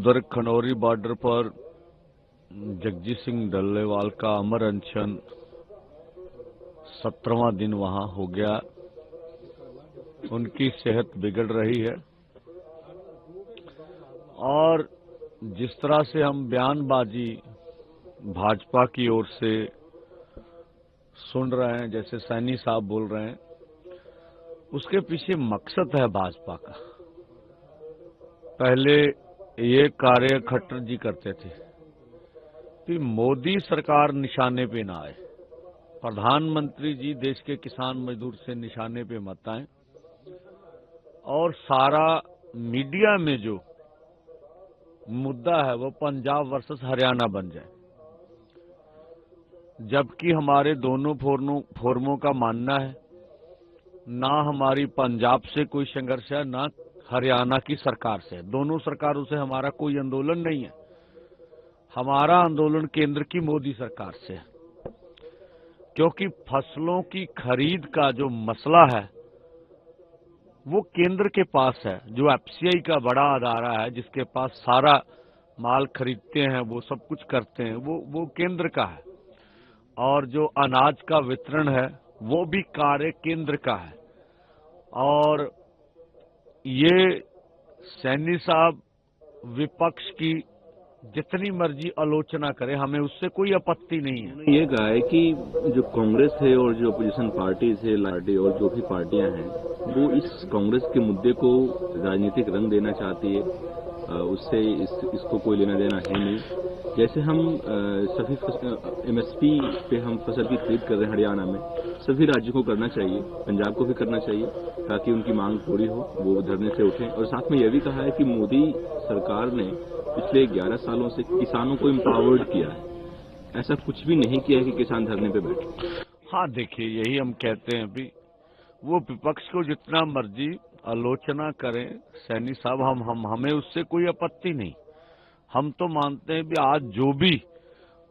उधर खनौरी बॉर्डर पर जगजीत सिंह डल्लेवाल का अमर अनशन 17वां दिन वहां हो गया। उनकी सेहत बिगड़ रही है और जिस तरह से हम बयानबाजी भाजपा की ओर से सुन रहे हैं, जैसे सैनी साहब बोल रहे हैं, उसके पीछे मकसद है भाजपा का। पहले ये कार्य खट्टर जी करते थे कि मोदी सरकार निशाने पे ना आए, प्रधानमंत्री जी देश के किसान मजदूर से निशाने पे मत आए और सारा मीडिया में जो मुद्दा है वो पंजाब वर्सेस हरियाणा बन जाए। जबकि हमारे दोनों फोरमों का मानना है, ना हमारी पंजाब से कोई संघर्ष है, ना हरियाणा की सरकार से। दोनों सरकारों से हमारा कोई आंदोलन नहीं है। हमारा आंदोलन केंद्र की मोदी सरकार से है, क्योंकि फसलों की खरीद का जो मसला है वो केंद्र के पास है। जो एफसीआई का बड़ा अदारा है, जिसके पास सारा माल खरीदते हैं, वो सब कुछ करते हैं, वो केंद्र का है। और जो अनाज का वितरण है वो भी कार्य केंद्र का है। और ये सैनी साहब विपक्ष की जितनी मर्जी आलोचना करे, हमें उससे कोई आपत्ति नहीं है। उन्होंने ये कहा है कि जो कांग्रेस है और जो अपोजिशन पार्टीज है, लाठी और जो भी पार्टियां हैं, वो इस कांग्रेस के मुद्दे को राजनीतिक रंग देना चाहती है। उससे इसको कोई लेना देना है नहीं। जैसे हम सभी एमएसपी पे हम फसल की खरीद कर रहे हैं हरियाणा में, सभी राज्यों को करना चाहिए, पंजाब को भी करना चाहिए, ताकि उनकी मांग पूरी हो, वो धरने से उठें। और साथ में यह भी कहा है कि मोदी सरकार ने पिछले 11 सालों से किसानों को एम्पावर्ड किया है। ऐसा कुछ भी नहीं किया है कि किसान धरने पे बैठे। हाँ, देखिए, यही हम कहते हैं अभी। वो विपक्ष को जितना मर्जी आलोचना करें सैनी साहब, हमें उससे कोई आपत्ति नहीं। हम तो मानते हैं भी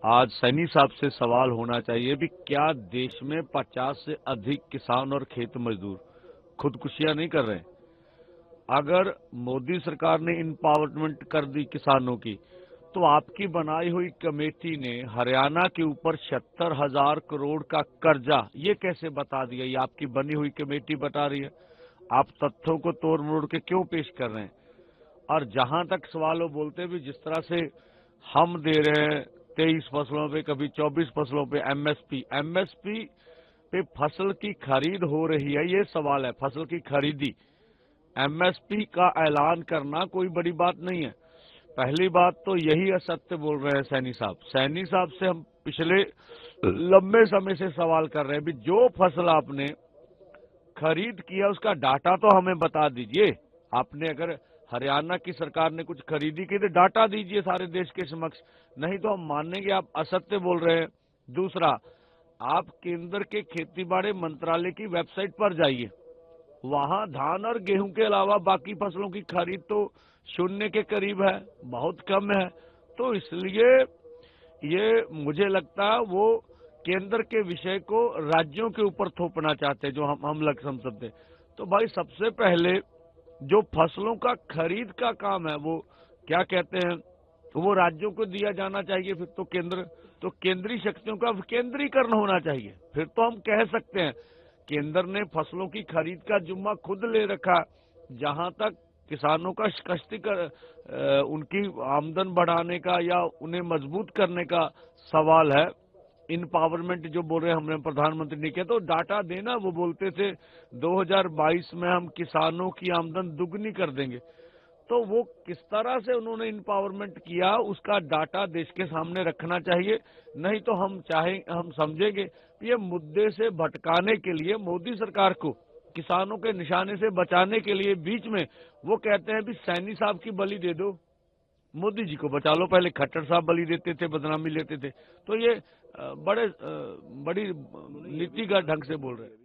आज सैनी साहब से सवाल होना चाहिए भी क्या देश में 50 से अधिक किसान और खेत मजदूर खुदकुशियां नहीं कर रहे हैं? अगर मोदी सरकार ने एम्पावरमेंट कर दी किसानों की, तो आपकी बनाई हुई कमेटी ने हरियाणा के ऊपर 76,000 करोड़ का कर्जा ये कैसे बता दिया? ये आपकी बनी हुई कमेटी बता रही है। आप तथ्यों को तोड़ मरोड़ के क्यों पेश कर रहे हैं? और जहां तक सवाल वो बोलते भी, जिस तरह से हम दे रहे हैं 23 फसलों पे, कभी 24 फसलों पे एमएसपी पे फसल की खरीद हो रही है, ये सवाल है। फसल की खरीदी, एमएसपी का ऐलान करना कोई बड़ी बात नहीं है। पहली बात तो यही असत्य बोल रहे हैं सैनी साहब। सैनी साहब से हम पिछले लंबे समय से सवाल कर रहे हैं भी जो फसल आपने खरीद किया उसका डाटा तो हमें बता दीजिए। आपने अगर हरियाणा की सरकार ने कुछ खरीदी की तो डाटा दीजिए सारे देश के समक्ष, नहीं तो हम मानेंगे आप असत्य बोल रहे हैं। दूसरा, आप केंद्र के खेती बाड़ी मंत्रालय की वेबसाइट पर जाइए, वहां धान और गेहूं के अलावा बाकी फसलों की खरीद तो शून्य के करीब है, बहुत कम है। तो इसलिए ये मुझे लगता है वो केंद्र के विषय को राज्यों के ऊपर थोपना चाहते हैं, जो हम लग समझते। तो भाई, सबसे पहले जो फसलों का खरीद का काम है वो क्या कहते हैं, वो राज्यों को दिया जाना चाहिए। फिर तो केंद्रीय शक्तियों का विकेंद्रीकरण होना चाहिए। फिर तो हम कह सकते हैं केंद्र ने फसलों की खरीद का जिम्मा खुद ले रखा। जहां तक किसानों का उनकी आमदन बढ़ाने का या उन्हें मजबूत करने का सवाल है, इनपावरमेंट जो बोल रहे हैं, हमने प्रधानमंत्री ने किया, तो डाटा देना। वो बोलते थे 2022 में हम किसानों की आमदन दुगनी कर देंगे। तो वो किस तरह से उन्होंने इनपावरमेंट किया, उसका डाटा देश के सामने रखना चाहिए। नहीं तो हम समझेंगे ये मुद्दे से भटकाने के लिए, मोदी सरकार को किसानों के निशाने से बचाने के लिए बीच में वो कहते हैं भी सैनी साहब की बलि दे दो, मोदी जी को बचा लो। पहले खट्टर साहब बलि देते थे, बदनामी लेते थे। तो ये बड़ी नीतिगत ढंग से बोल रहे हैं।